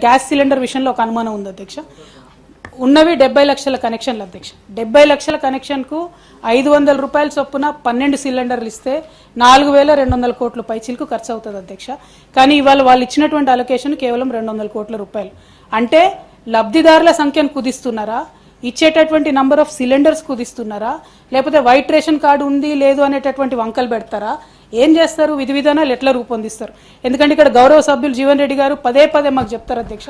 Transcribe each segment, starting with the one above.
Gas cylinder విషయంలో ఒక అనుమానం ఉంది అధ్యక్ష. ఉన్నవి 70 లక్షల కనెక్షన్లు అధ్యక్ష. 70 లక్షల కనెక్షన్కు 500 రూపాయల చొప్పున 12 సిలిండర్లు ఇస్తే 4200 కోట్ల పైచిలకు ఖర్చు అవుతుంది అధ్యక్ష. కానీ ఇవాళ వాళ్ళు ఇచ్చినటువంటి అలొకేషన్ కేవలం 200 కోట్ల రూపాయలు. అంటే లబ్ధిదారుల సంఖ్యను కుదిస్తున్నారా, ఇచ్చేటటువంటి నంబర్ ఆఫ్ సిలిండర్స్ కుదిస్తున్నారా, లేకపోతే వైట్ రేషన్ కార్డు ఉంది లేదు అనేటటువంటి వంకలు పెడతారా, ఏం చేస్తారు, విధి విధానాలు ఎట్లా రూపొందిస్తారు? ఎందుకంటే ఇక్కడ గౌరవ సభ్యులు జీవన్ రెడ్డి గారు పదే పదే మాకు చెప్తారు అధ్యక్ష,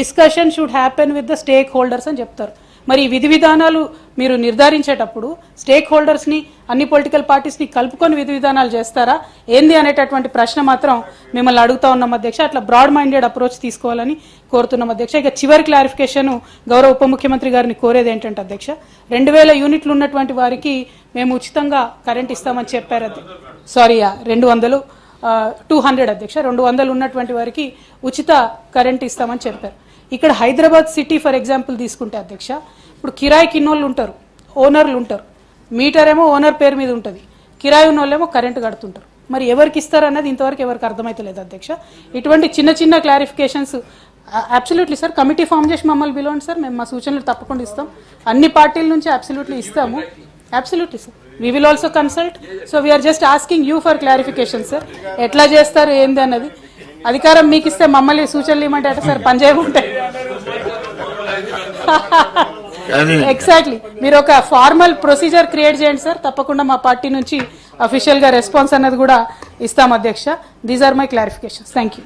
discussion should happen with the stake holders అని చెప్తారు. మరి ఈ విధి విధానాలు మీరు నిర్ధారించేటప్పుడు స్టేక్ హోల్డర్స్ని, అన్ని పొలిటికల్ పార్టీస్ని కలుపుకొని విధి విధానాలు చేస్తారా ఏంది అనేటటువంటి ప్రశ్న మాత్రం మిమ్మల్ని అడుగుతా ఉన్నాం అధ్యక్ష. అట్లా బ్రాడ్ మైండెడ్ అప్రోచ్ తీసుకోవాలని కోరుతున్నాం అధ్యక్ష. ఇక చివరి క్లారిఫికేషన్ గౌరవ ఉప ముఖ్యమంత్రి గారిని కోరేది ఏంటంటే అధ్యక్ష, 2000 యూనిట్లు ఉన్నటువంటి వారికి మేము ఉచితంగా కరెంట్ ఇస్తామని చెప్పారు. 200 అధ్యక్ష, 200 ఉన్నటువంటి వారికి ఉచిత కరెంట్ ఇస్తామని చెప్పారు. ఇక్కడ హైదరాబాద్ సిటీ ఫర్ ఎగ్జాంపుల్ తీసుకుంటే అధ్యక్ష, ఇప్పుడు కిరాయికి ఇన్నోళ్ళు ఉంటారు, ఓనర్లు ఉంటారు. మీటర్ ఏమో ఓనర్ పేరు మీద ఉంటుంది, కిరాయి ఉన్నోళ్ళేమో కరెంటు కడుతుంటారు. మరి ఎవరికి ఇస్తారు అన్నది ఇంతవరకు ఎవరికి అర్థమైతలేదు అధ్యక్ష. ఇటువంటి చిన్న చిన్న clarifications absolutely sir, committee form చేసి మమ్మల్ని పిలవండి సార్, మేము మా సూచనలు తప్పకుండా ఇస్తాం. అన్ని పార్టీల నుంచి అబ్సల్యూట్లీ ఇస్తాము. Absolutely sir, we will also consult. So we are just asking you for clarification sir, ఎట్లా చేస్తారు ఏంది అన్నది. అధికారం మీకు ఇస్తే మమ్మల్ని సూచనలు ఇవ్వమంటే అట సార్ పని చేయమంటాయి. ఎగ్జాక్ట్లీ, మీరు ఒక ఫార్మల్ ప్రొసీజర్ క్రియేట్ చేయండి సార్, తప్పకుండా మా పార్టీ నుంచి అఫీషియల్ గా రెస్పాన్స్ అన్నది కూడా ఇస్తాం అధ్యక్ష. These are my clarifications. Thank you.